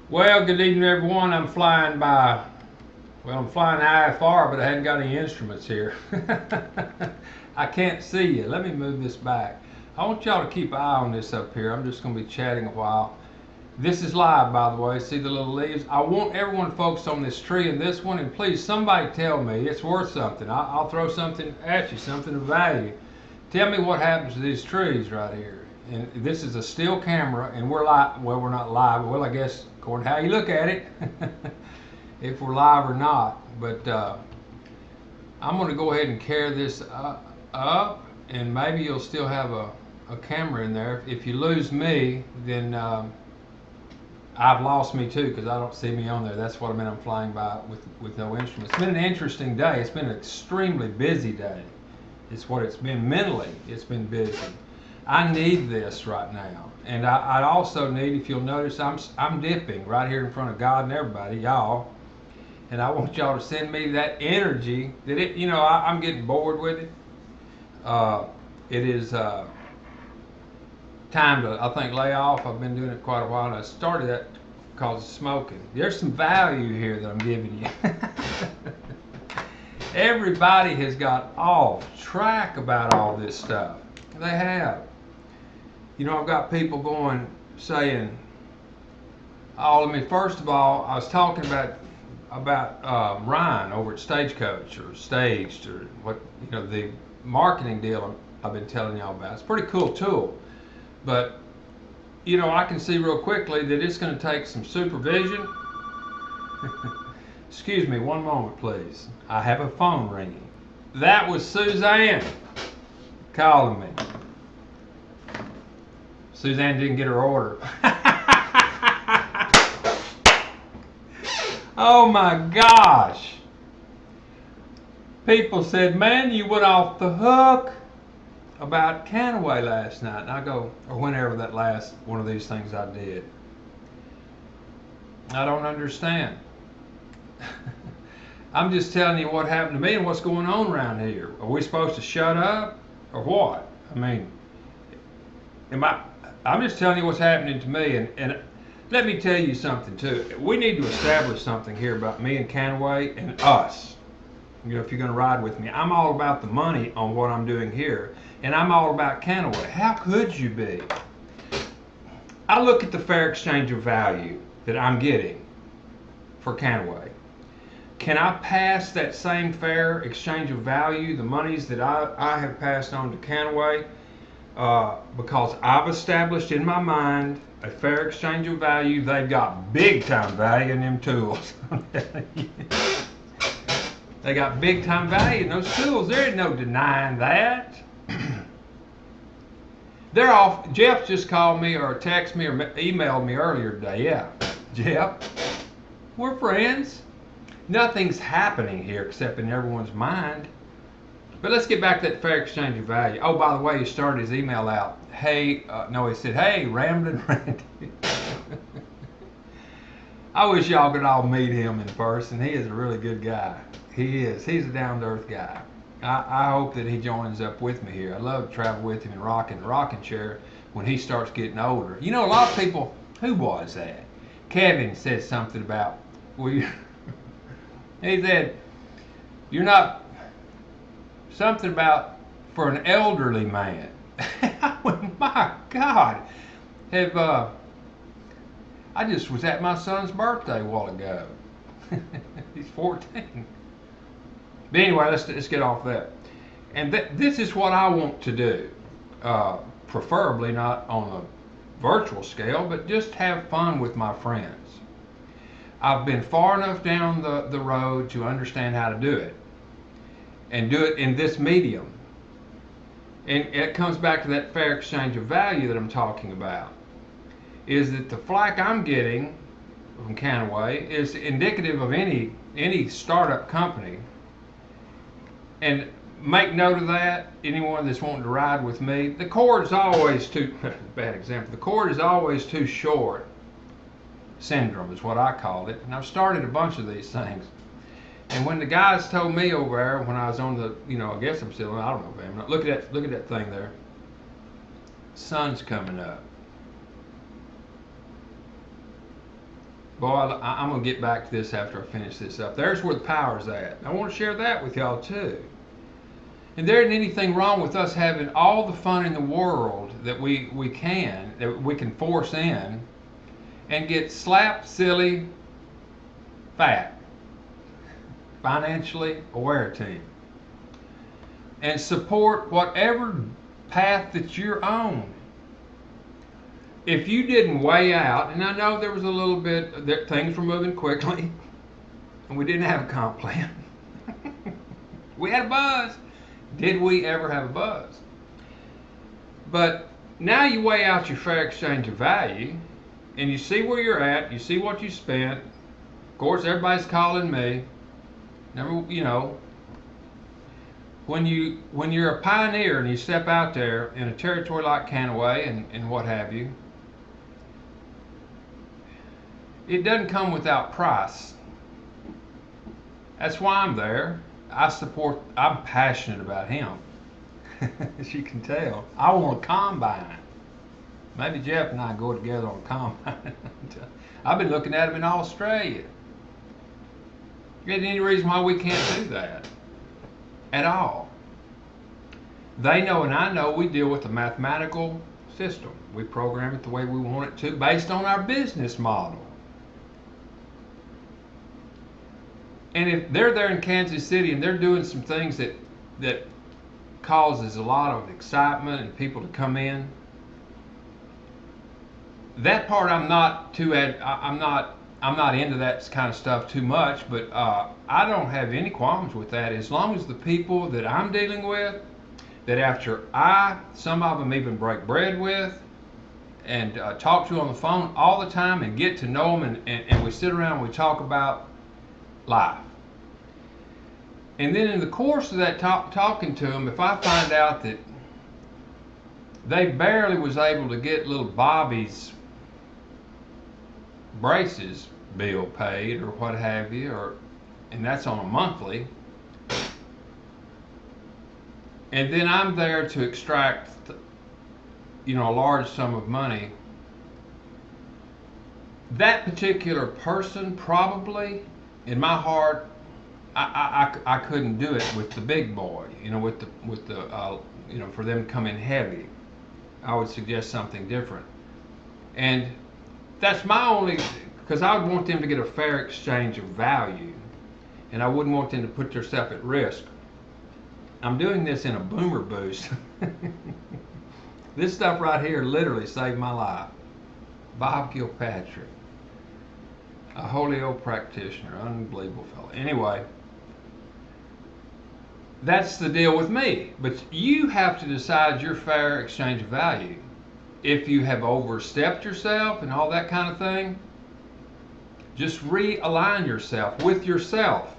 Well, good evening, everyone. I'm flying I'm flying IFR, but I hadn't got any instruments here. I can't see you. Let me move this back. I want y'all to keep an eye on this up here. I'm just going to be chatting a while. This is live, by the way. See the little leaves? I want everyone to focus on this tree and this one, and please, somebody tell me it's worth something. I'll throw something at you, something of value. Tell me what happens to these trees right here. And this is a still camera, and we're live. Well, we're not live. Well, I guess according to how you look at it, if we're live or not. But I'm going to go ahead and carry this up, and maybe you'll still have a camera in there. If you lose me, then I've lost me too, because I don't see me on there. That's what I mean. I'm flying by with no instruments. It's been an interesting day. It's been an extremely busy day. It's what it's been mentally. It's been busy. I need this right now, and I also need, if you'll notice, I'm dipping right here in front of God and everybody, y'all, and I want y'all to send me that energy that I'm getting bored with it. It is time to, I think, lay off. I've been doing it quite a while, and I started that because of smoking. There's some value here that I'm giving you. Everybody has got off track about all this stuff. They have. I've got people saying, oh, first of all, I was talking about Ryan over at Stagecoach or Staged or the marketing deal I've been telling y'all about. It's a pretty cool tool, but I can see real quickly that it's going to take some supervision. Excuse me, one moment, please. I have a phone ringing. That was Suzanne calling me. Suzanne didn't get her order. Oh my gosh. People said, man, you went off the hook about Canaway last night. And I go, or whenever that last one of these things I did. I don't understand. I'm just telling you what happened to me and what's going on around here. Are we supposed to shut up or what? I'm just telling you what's happening to me, and let me tell you something too. We need to establish something here about me and Canaway and us. If you're going to ride with me, I'm all about the money on what I'm doing here, and I'm all about Canaway. How could you be? I look at the fair exchange of value that I'm getting for Canaway. Can I pass that same fair exchange of value, the monies that I have passed on to Canaway? Because I've established in my mind a fair exchange of value. They've got big time value in them tools. They got big time value in those tools. There ain't no denying that. They're off. Jeff just called me or texted me or emailed me earlier today. Yeah, Jeff, we're friends. Nothing's happening here except in everyone's mind. But let's get back to that fair exchange of value. Oh, by the way, he started his email out. He said, hey, Ramblin' Randy. I wish y'all could all meet him in person. He is a really good guy. He is. He's a down-to-earth guy. I hope that he joins up with me here. I'd love to travel with him and rock in the rocking chair when he starts getting older. A lot of people, who was that? Kevin said something about, he said, you're not, something about for an elderly man. I went, my God. I just was at my son's birthday a while ago. He's 14. But anyway, let's get off that. And this is what I want to do. Preferably not on a virtual scale, but just have fun with my friends. I've been far enough down the road to understand how to do it. And do it in this medium. And it comes back to that fair exchange of value that I'm talking about. Is that the flack I'm getting from Canaway is indicative of any startup company. And make note of that, anyone that's wanting to ride with me. The cord is always too, bad example, the cord is always too short syndrome is what I call it. And I've started a bunch of these things. And when the guys told me over there when I was on the, I guess I'm still, I don't know, man. Look at that thing there. Sun's coming up. Boy, I'm going to get back to this after I finish this up. There's where the power's at. I want to share that with y'all too. And there isn't anything wrong with us having all the fun in the world that we can force in and get slapped, silly, fat, financially aware team. And support whatever path that you're on. If you didn't weigh out, and I know there was a little bit that things were moving quickly, and we didn't have a comp plan. We had a buzz. Did we ever have a buzz? But now you weigh out your fair exchange of value, and you see where you're at. You see what you spent. Of course, everybody's calling me. Never, you know. When you're a pioneer and you step out there in a territory like Canaway and what have you, it doesn't come without price. That's why I'm there. I'm passionate about him. As you can tell. I want a combine. Maybe Jeff and I go together on a combine. I've been looking at him in Australia. There isn't any reason why we can't do that. At all. They know and I know we deal with a mathematical system. We program it the way we want it to based on our business model. And if they're there in Kansas City and they're doing some things that causes a lot of excitement and people to come in, that part I'm not into that kind of stuff too much, but I don't have any qualms with that as long as the people that I'm dealing with, that after some of them even break bread with and talk to on the phone all the time and get to know them and we sit around and we talk about life. And then in the course of that talking to them, if I find out that they barely was able to get little Bobby's braces bill paid or what have you, and that's on a monthly, and then I'm there to extract a large sum of money, that particular person probably in my heart, I couldn't do it with the big boy, with the for them to come in heavy. I would suggest something different. And that's my only, because I would want them to get a fair exchange of value, and I wouldn't want them to put themselves at risk. I'm doing this in a boomer boost. This stuff right here literally saved my life. Bob Kilpatrick, a holy old practitioner, unbelievable fellow. Anyway, that's the deal with me. But you have to decide your fair exchange of value. If you have overstepped yourself and all that kind of thing, just realign yourself with yourself.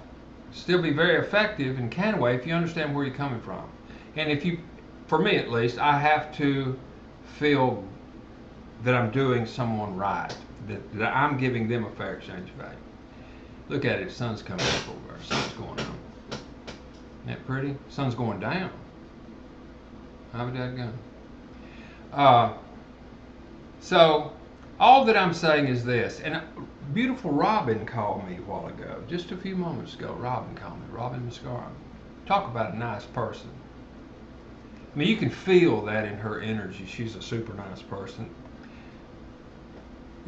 Still be very effective in Canaway if you understand where you're coming from. And for me at least, I have to feel that I'm doing someone right, that I'm giving them a fair exchange of value. Look at it, the sun's coming up over there, sun's going on. Isn't that pretty? Sun's going down. How would that go? So, all that I'm saying is this, and beautiful Robin called me a while ago, just a few moments ago. Robin called me, Robin Mascara. Talk about a nice person. I mean, you can feel that in her energy. She's a super nice person.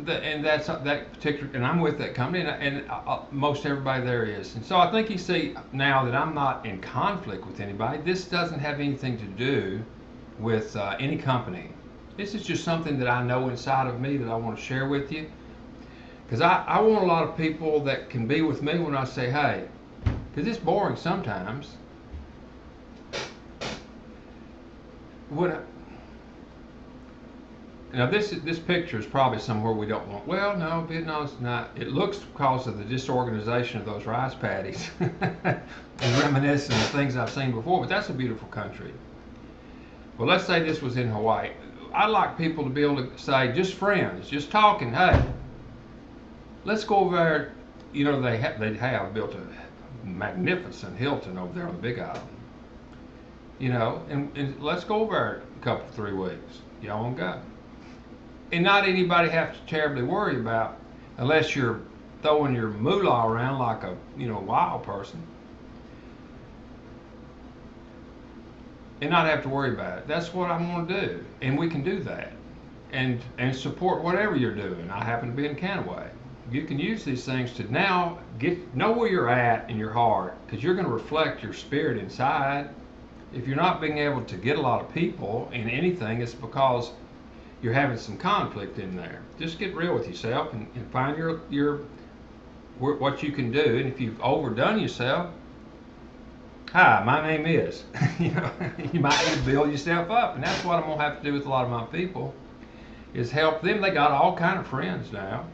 And that's that particular, and I'm with that company, and most everybody there is. And so I think you see now that I'm not in conflict with anybody. This doesn't have anything to do with any company. This is just something that I know inside of me that I want to share with you. Because I want a lot of people that can be with me when I say, hey, because it's boring sometimes. Now this picture is probably somewhere we don't want. Well, no, Vietnam's not. It looks because of the disorganization of those rice paddies and reminiscent of things I've seen before. But that's a beautiful country. Well, let's say this was in Hawaii. I'd like people to be able to say, just friends, just talking. Hey, let's go over there. They have built a magnificent Hilton over there on the Big Island. And let's go over there a couple, 3 weeks. Y'all want to go? And not anybody have to terribly worry about, unless you're throwing your moolah around like a wild person, and not have to worry about it. That's what I'm going to do, and we can do that, and support whatever you're doing. I happen to be in Canaway. You can use these things to now know where you're at in your heart, because you're going to reflect your spirit inside. If you're not being able to get a lot of people in anything, it's because you're having some conflict in there. Just get real with yourself and find your what you can do. And if you've overdone yourself, hi, my name is. You might need to build yourself up, and that's what I'm gonna have to do with a lot of my people, is help them. They got all kind of friends now.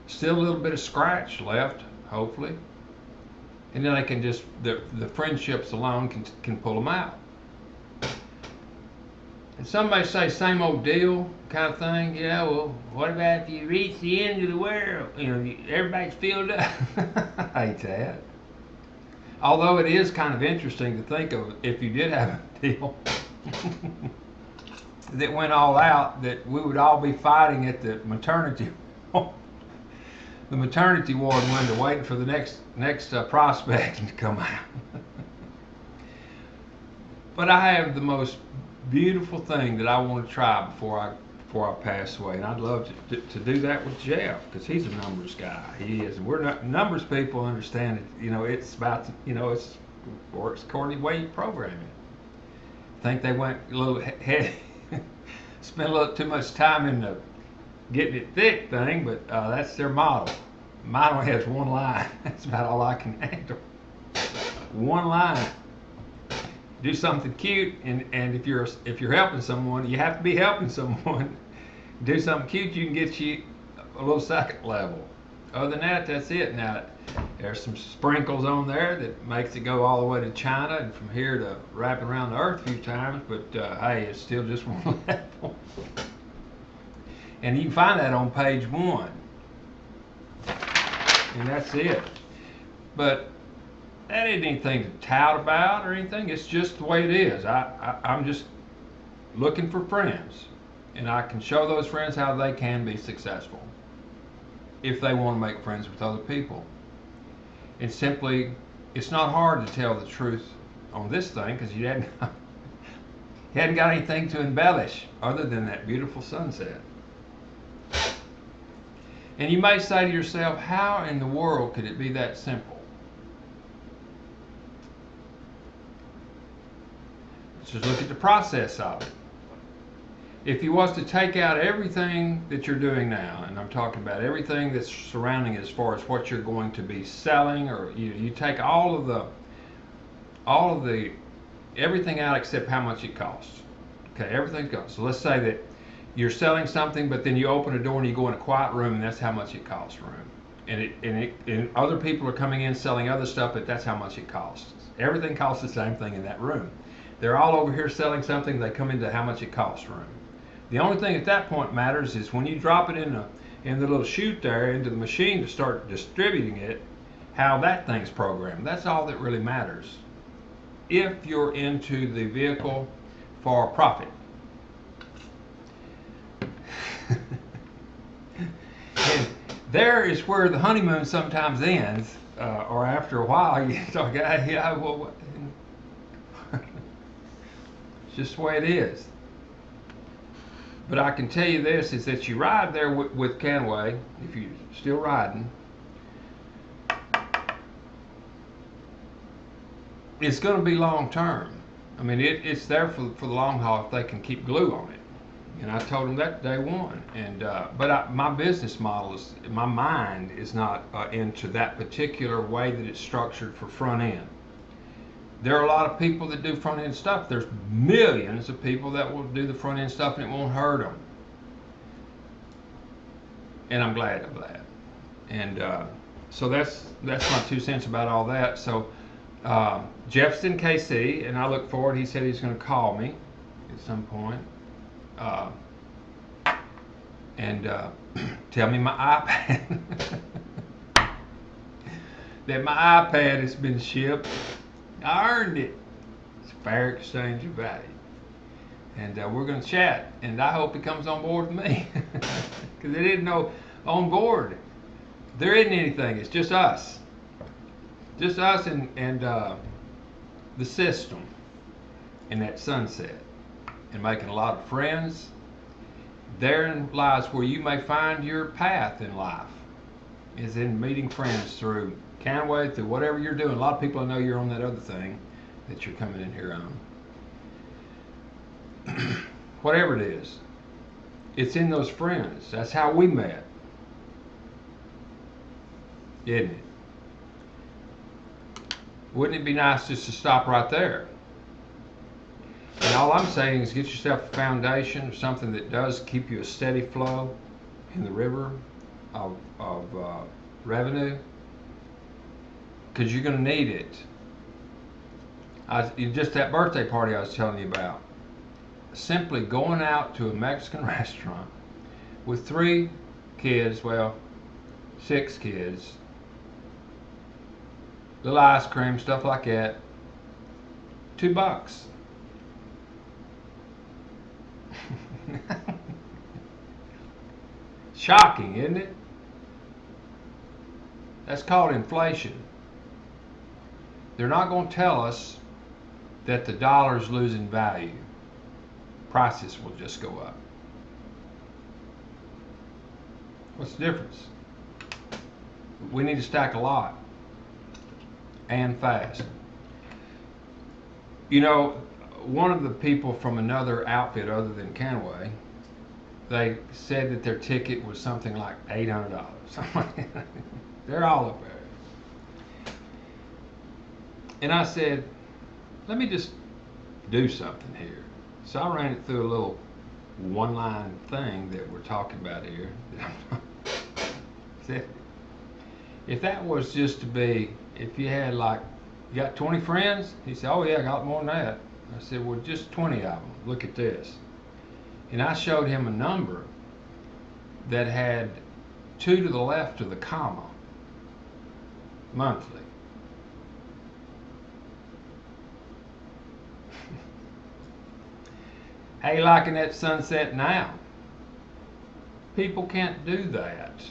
Still a little bit of scratch left, hopefully, and then they can just the friendships alone can pull them out. And somebody say same old deal kind of thing. Yeah, well, what about if you reach the end of the world? Everybody's filled up. I hate that. Although it is kind of interesting to think of if you did have a deal that went all out, that we would all be fighting at the maternity the maternity ward window, waiting for the next prospect to come out. But I have the most beautiful thing that I want to try before I pass away, and I'd love to do that with Jeff, because he's a numbers guy. He is, and we're not numbers people. Understand it. It's about it's works according to the way you program it. Think they went a little head, spent a little too much time in the getting it thick thing, but that's their model. Mine only has one line. That's about all I can handle. One line. Do something cute, and if you're helping someone, you have to be helping someone. Do something cute, you can get you a little second level. Other than that, that's it. Now, there's some sprinkles on there that makes it go all the way to China and from here to wrapping around the earth a few times, but hey, it's still just one level. And you can find that on page 1. And that's it. But that ain't anything to tout about or anything. It's just the way it is. I'm just looking for friends, and I can show those friends how they can be successful if they want to make friends with other people. And simply, it's not hard to tell the truth on this thing, because you hadn't got anything to embellish other than that beautiful sunset. And you may say to yourself, how in the world could it be that simple? Just look at the process of it. If you was to take out everything that you're doing now, and I'm talking about everything that's surrounding as far as what you're going to be selling, or you take all of the everything out except how much it costs. Okay, everything's gone. So let's say that you're selling something, but then you open a door and you go in a quiet room, and that's how much it costs room. And other people are coming in selling other stuff, but that's how much it costs. Everything costs the same thing in that room. They're all over here selling something, they come into how much it costs room. The only thing at that point matters is when you drop it in the little chute there into the machine to start distributing it, how that thing's programmed. That's all that really matters if you're into the vehicle for profit. And there is where the honeymoon sometimes ends, or after a while you talk, yeah, well, it's just the way it is. But I can tell you this, is that you ride there with Canaway, if you're still riding, it's going to be long term. I mean, it's there for the long haul if they can keep glue on it. And I told them that day one. And but my business model is, my mind is not into that particular way that it's structured for front end. There are a lot of people that do front end stuff. There's millions of people that will do the front end stuff and it won't hurt them. And I'm glad of that. And so that's my 2 cents about all that. So Jeff's in KC, and I look forward. He said he's going to call me at some point and tell me my iPad that my iPad has been shipped. I earned it. It's a fair exchange of value. And we're going to chat, and I hope he comes on board with me. Because I didn't know on board. There isn't anything. It's just us. Just us and the system in that sunset. And making a lot of friends. Therein lies where you may find your path in life. Is in meeting friends through Canway, through whatever you're doing. A lot of people, I know you're on that other thing that you're coming in here on. Whatever it is, it's in those friends. That's how we met. Isn't it? Wouldn't it be nice just to stop right there? And all I'm saying is get yourself a foundation of something that does keep you a steady flow in the river of revenue, because you're going to need it. Just that birthday party I was telling you about, simply going out to a Mexican restaurant with 3 kids, well, 6 kids, little ice cream, stuff like that, $2. Shocking, isn't it? That's called inflation. They're not going to tell us that the dollar's losing value. Prices will just go up. What's the difference? We need to stack a lot and fast. You know, one of the people from another outfit other than Canway, they said that their ticket was something like $800. They're all up there. And I said, let me just do something here. So I ran it through a little one-line thing that we're talking about here. Said, if that was just to be, if you had like, you got 20 friends? He said, oh yeah, I got more than that. I said, well, just 20 of them. Look at this. And I showed him a number that had 2 to the left of the comma, monthly. How you liking that sunset now? People can't do that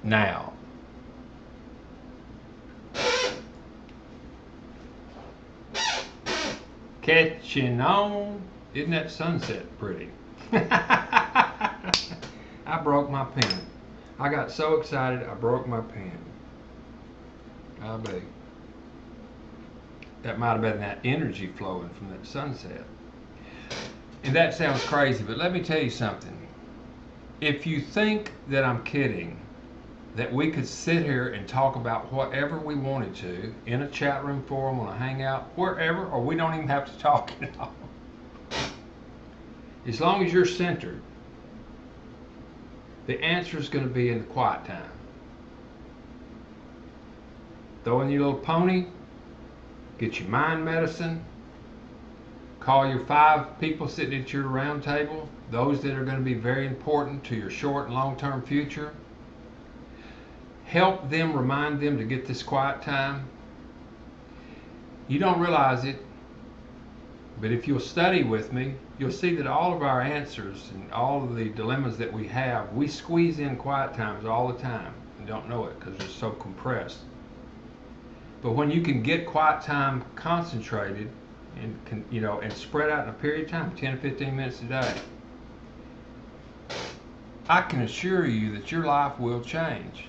now. Catching on. Isn't that sunset pretty? I broke my pen. I got so excited I broke my pen. I bet. That might have been that energy flowing from that sunset. And that sounds crazy, but let me tell you something. If you think that I'm kidding, that we could sit here and talk about whatever we wanted to in a chat room forum, on a hangout, wherever, or we don't even have to talk at all. As long as you're centered, the answer is going to be in the quiet time. Throw in your little pony, get your mind medicine, call your 5 people sitting at your round table, those that are going to be very important to your short and long-term future. Help them, remind them to get this quiet time. You don't realize it, but if you'll study with me, you'll see that all of our answers and all of the dilemmas that we have, we squeeze in quiet times all the time and don't know it because they're so compressed. But when you can get quiet time concentrated and and spread out in a period of time, 10 to 15 minutes a day, I can assure you that your life will change.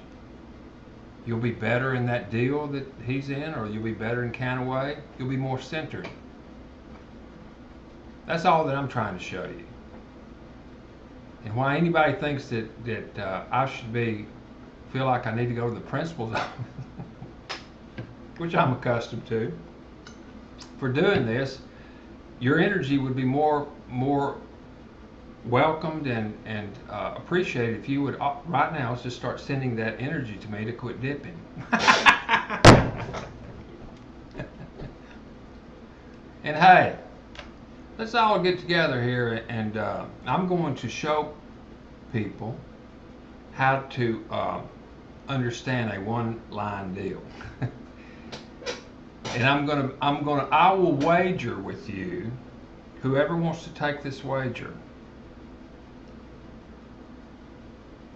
You'll be better in that deal that he's in, or you'll be better in Canaway. You'll be more centered. That's all that I'm trying to show you. And why anybody thinks that I should feel like I need to go to the principal's office, which I'm accustomed to, for doing this, your energy would be more welcomed and appreciated if you would right now just start sending that energy to me to quit dipping. And hey, let's all get together here, and I'm going to show people how to understand a one-line deal. And I will wager with you, whoever wants to take this wager,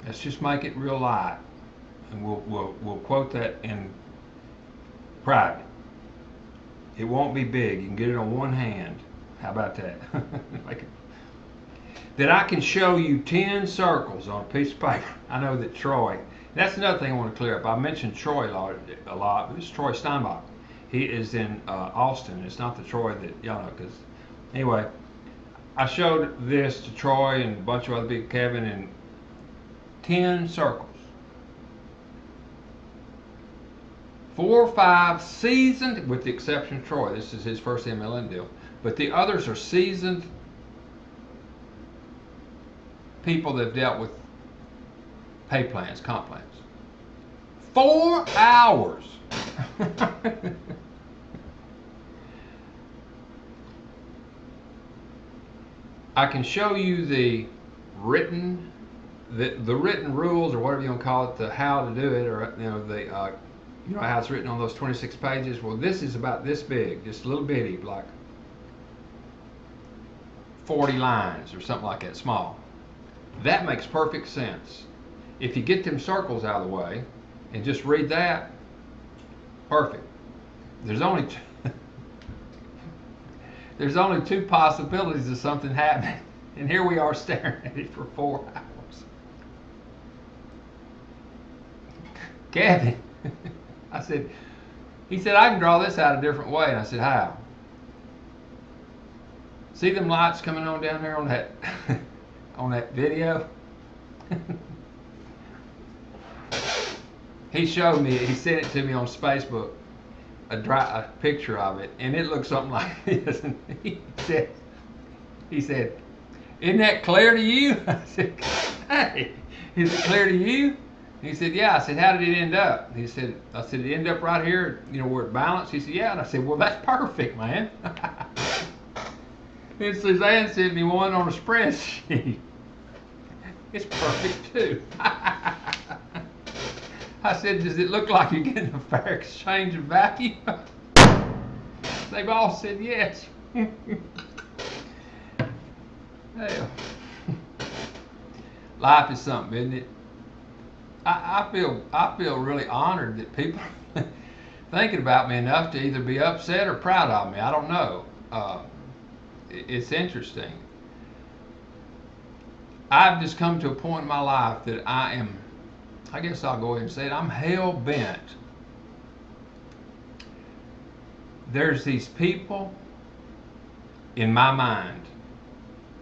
Let's just make it real light, and we'll quote that in private. It won't be big. You can get it on one hand. How about that? Like that I can show you 10 circles on a piece of paper. I know that Troy, that's another thing I want to clear up. I mentioned Troy a lot, but it's Troy Steinbach. He is in Austin. It's not the Troy that y'all know, because anyway, I showed this to Troy and a bunch of other people, Kevin, and 10 circles. 4 or 5 seasoned, with the exception of Troy. This is his first MLM deal. But the others are seasoned people that have dealt with pay plans, comp plans. 4 hours. I can show you the written rules, or whatever you want to call it, the how to do it, or how it's written on those 26 pages. Well, this is about this big, just a little bitty, like 40 lines or something like that, small. That makes perfect sense. If you get them circles out of the way and just read that, perfect. There's only there's only 2 possibilities of something happening, and here we are staring at it for 4 hours. Kevin, he said, I can draw this out a different way. And I said, how? See them lights coming on down there on that on that video? He showed me, he sent it to me on Facebook, a picture of it, and it looked something like this. And he said, isn't that clear to you? I said, hey, is it clear to you? He said, yeah. I said, how did it end up? I said, it ended up right here, where it balanced. He said, yeah. And I said, well, that's perfect, man. And Suzanne sent me one on a spreadsheet. It's perfect, too. I said, does it look like you're getting a fair exchange of value? They've all said yes. Hell. Life is something, isn't it? I feel really honored that people are thinking about me enough to either be upset or proud of me. I don't know. It's interesting. I've just come to a point in my life that I guess I'll go ahead and say it, I'm hell-bent. There's these people in my mind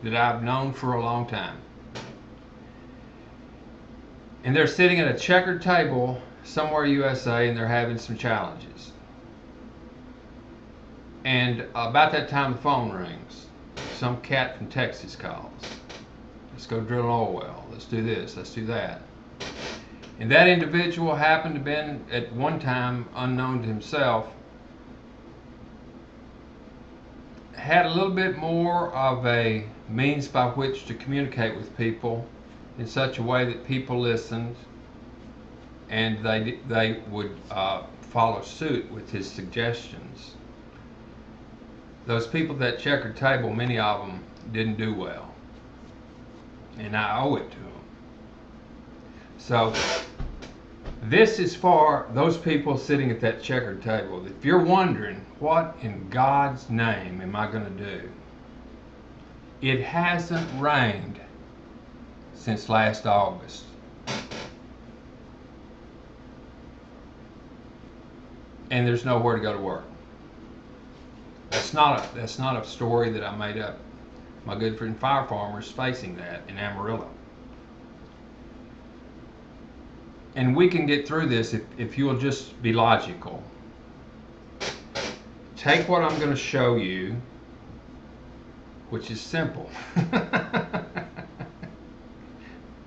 that I've known for a long time. And they're sitting at a checkered table somewhere in USA, and they're having some challenges. And about that time the phone rings. Some cat from Texas calls. Let's go drill an oil well. Let's do this. Let's do that. And that individual happened to have been, at one time, unknown to himself, had a little bit more of a means by which to communicate with people in such a way that people listened, and they would follow suit with his suggestions. Those people at that checkered table, many of them didn't do well, and I owe it to them. So this is for those people sitting at that checkered table. If you're wondering, what in God's name am I going to do? It hasn't rained since last August. And there's nowhere to go to work. That's not a story that I made up. My good friend Fire Farmer's facing that in Amarillo. And we can get through this if you'll just be logical. Take what I'm going to show you, which is simple.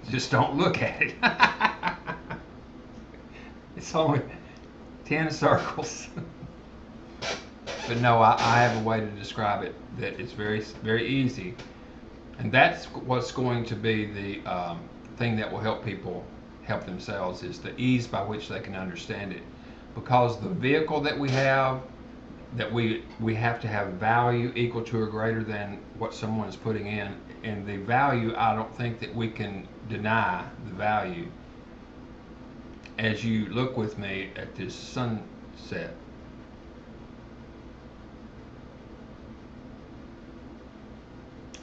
Just don't look at it. It's only 10 circles. But no, I have a way to describe it that is very, very easy. And that's what's going to be the thing that will help people help themselves, is the ease by which they can understand it. Because the vehicle that we have that we have to have value equal to or greater than what someone is putting in. And the value, I don't think that we can deny the value. As you look with me at this sunset,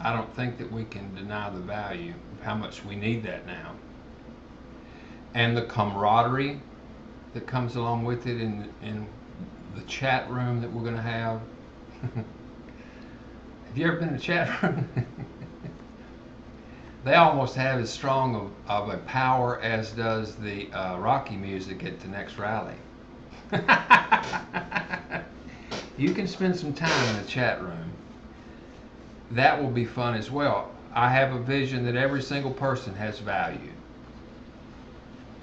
I don't think that we can deny the value of how much we need that now. And the camaraderie that comes along with it in the chat room that we're going to have. Have you ever been in a chat room? They almost have as strong of a power as does the Rocky music at the next rally. You can spend some time in the chat room. That will be fun as well. I have a vision that every single person has value.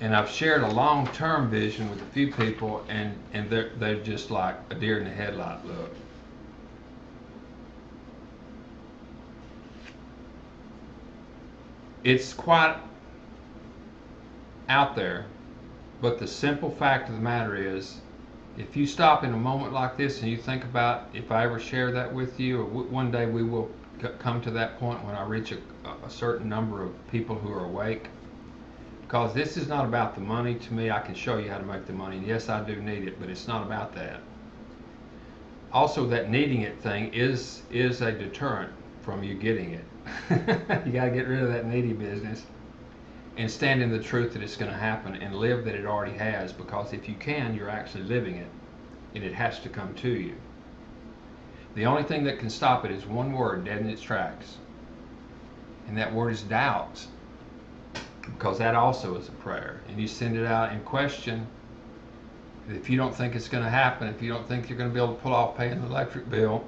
And I've shared a long-term vision with a few people, and they're just like a deer in the headlight look. It's quite out there, but the simple fact of the matter is, if you stop in a moment like this and you think about if I ever share that with you, or one day we will come to that point when I reach a certain number of people who are awake. Because this is not about the money to me. I can show you how to make the money. Yes, I do need it, but it's not about that. Also, that needing it thing is a deterrent from you getting it. You got to get rid of that needy business and stand in the truth that it's going to happen and live that it already has, because if you can, you're actually living it, and it has to come to you. The only thing that can stop it is one word, dead in its tracks, and that word is doubt, because that also is a prayer. And you send it out in question. If you don't think it's going to happen, if you don't think you're going to be able to pull off paying the electric bill,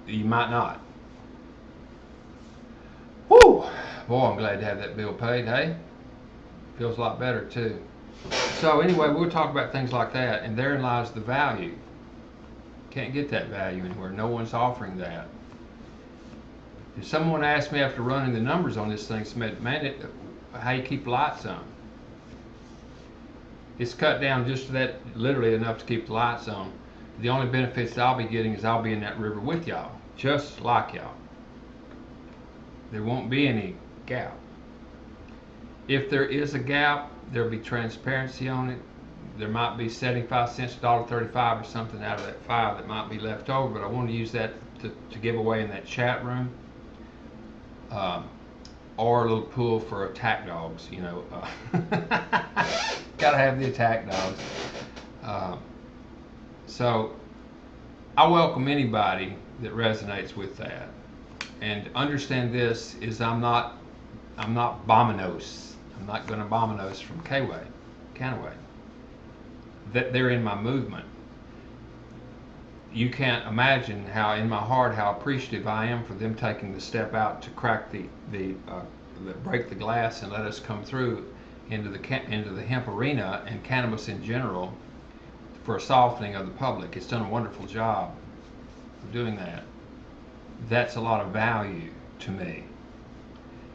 you might not. Whew! Boy, I'm glad to have that bill paid, hey? Feels a lot better too. So anyway, we'll talk about things like that, and therein lies the value. Can't get that value anywhere. No one's offering that. If someone asked me after running the numbers on this thing, man, how you keep the lights on? It's cut down just to that, literally enough to keep the lights on. The only benefits that I'll be getting is I'll be in that river with y'all, just like y'all. There won't be any gap. If there is a gap, there'll be transparency on it. There might be 75 cents, $1.35 or something out of that $5 that might be left over, but I want to use that to give away in that chat room. Or a little pool for attack dogs, you know. Gotta have the attack dogs. So I welcome anybody that resonates with that. And understand this is I'm not Bominos. I'm not going to Bominos from Canaway. That they're in my movement. You can't imagine how, in my heart, how appreciative I am for them taking the step out to crack break the glass and let us come through into the hemp arena and cannabis in general for a softening of the public. It's done a wonderful job of doing that. That's a lot of value to me.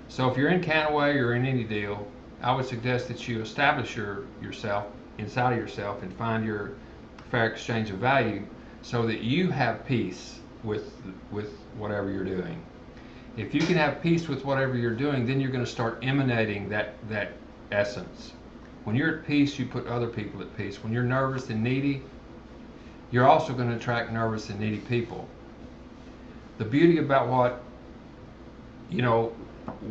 So if you're in Canaway or in any deal, I would suggest that you establish yourself inside of yourself and find your fair exchange of value, so that you have peace with whatever you're doing. If you can have peace with whatever you're doing, then you're going to start emanating that essence. When you're at peace, you put other people at peace. When you're nervous and needy, you're also going to attract nervous and needy people. The beauty about what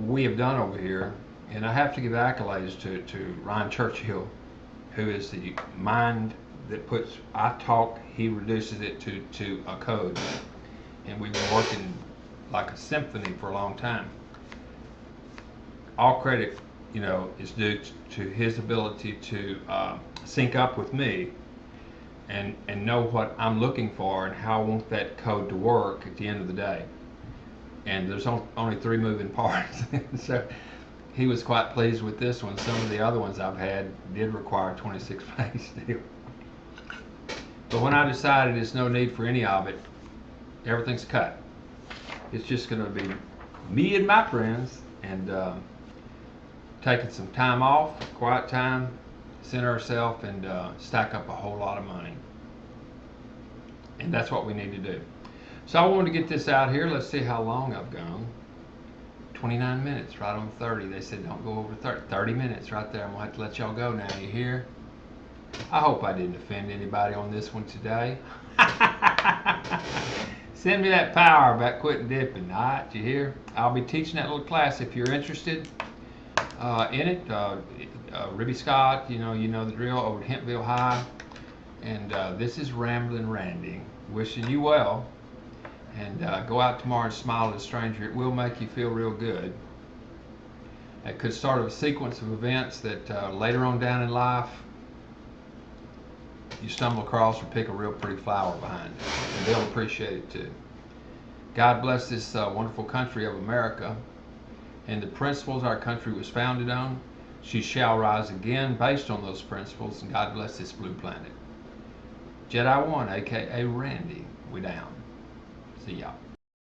we have done over here, and I have to give accolades to Ryan Churchill, who is the mind that puts, I talk, he reduces it to a code. And we've been working like a symphony for a long time. All credit, is due to his ability to sync up with me and know what I'm looking for and how I want that code to work at the end of the day. And there's only 3 moving parts. So he was quite pleased with this one. Some of the other ones I've had did require 26 plays still. But when I decided there's no need for any of it, everything's cut. It's just going to be me and my friends, and taking some time off, quiet time, center ourselves, and stack up a whole lot of money. And that's what we need to do. So I wanted to get this out here. Let's see how long I've gone. 29 minutes, right on 30. They said don't go over 30. 30 minutes right there. I'm going to have to let y'all go now. You hear? I hope I didn't offend anybody on this one today. Send me that power about quitting dipping. All right, you hear? I'll be teaching that little class if you're interested in it. Ribby Scott, you know the drill, over at Hentville High. And this is Ramblin' Randy, wishing you well. And go out tomorrow and smile at a stranger. It will make you feel real good. It could start a sequence of events that later on down in life, you stumble across or pick a real pretty flower behind it. And they'll appreciate it too. God bless this wonderful country of America and the principles our country was founded on. She shall rise again based on those principles, and God bless this blue planet. Jedi 1, aka Randy, we down. See y'all.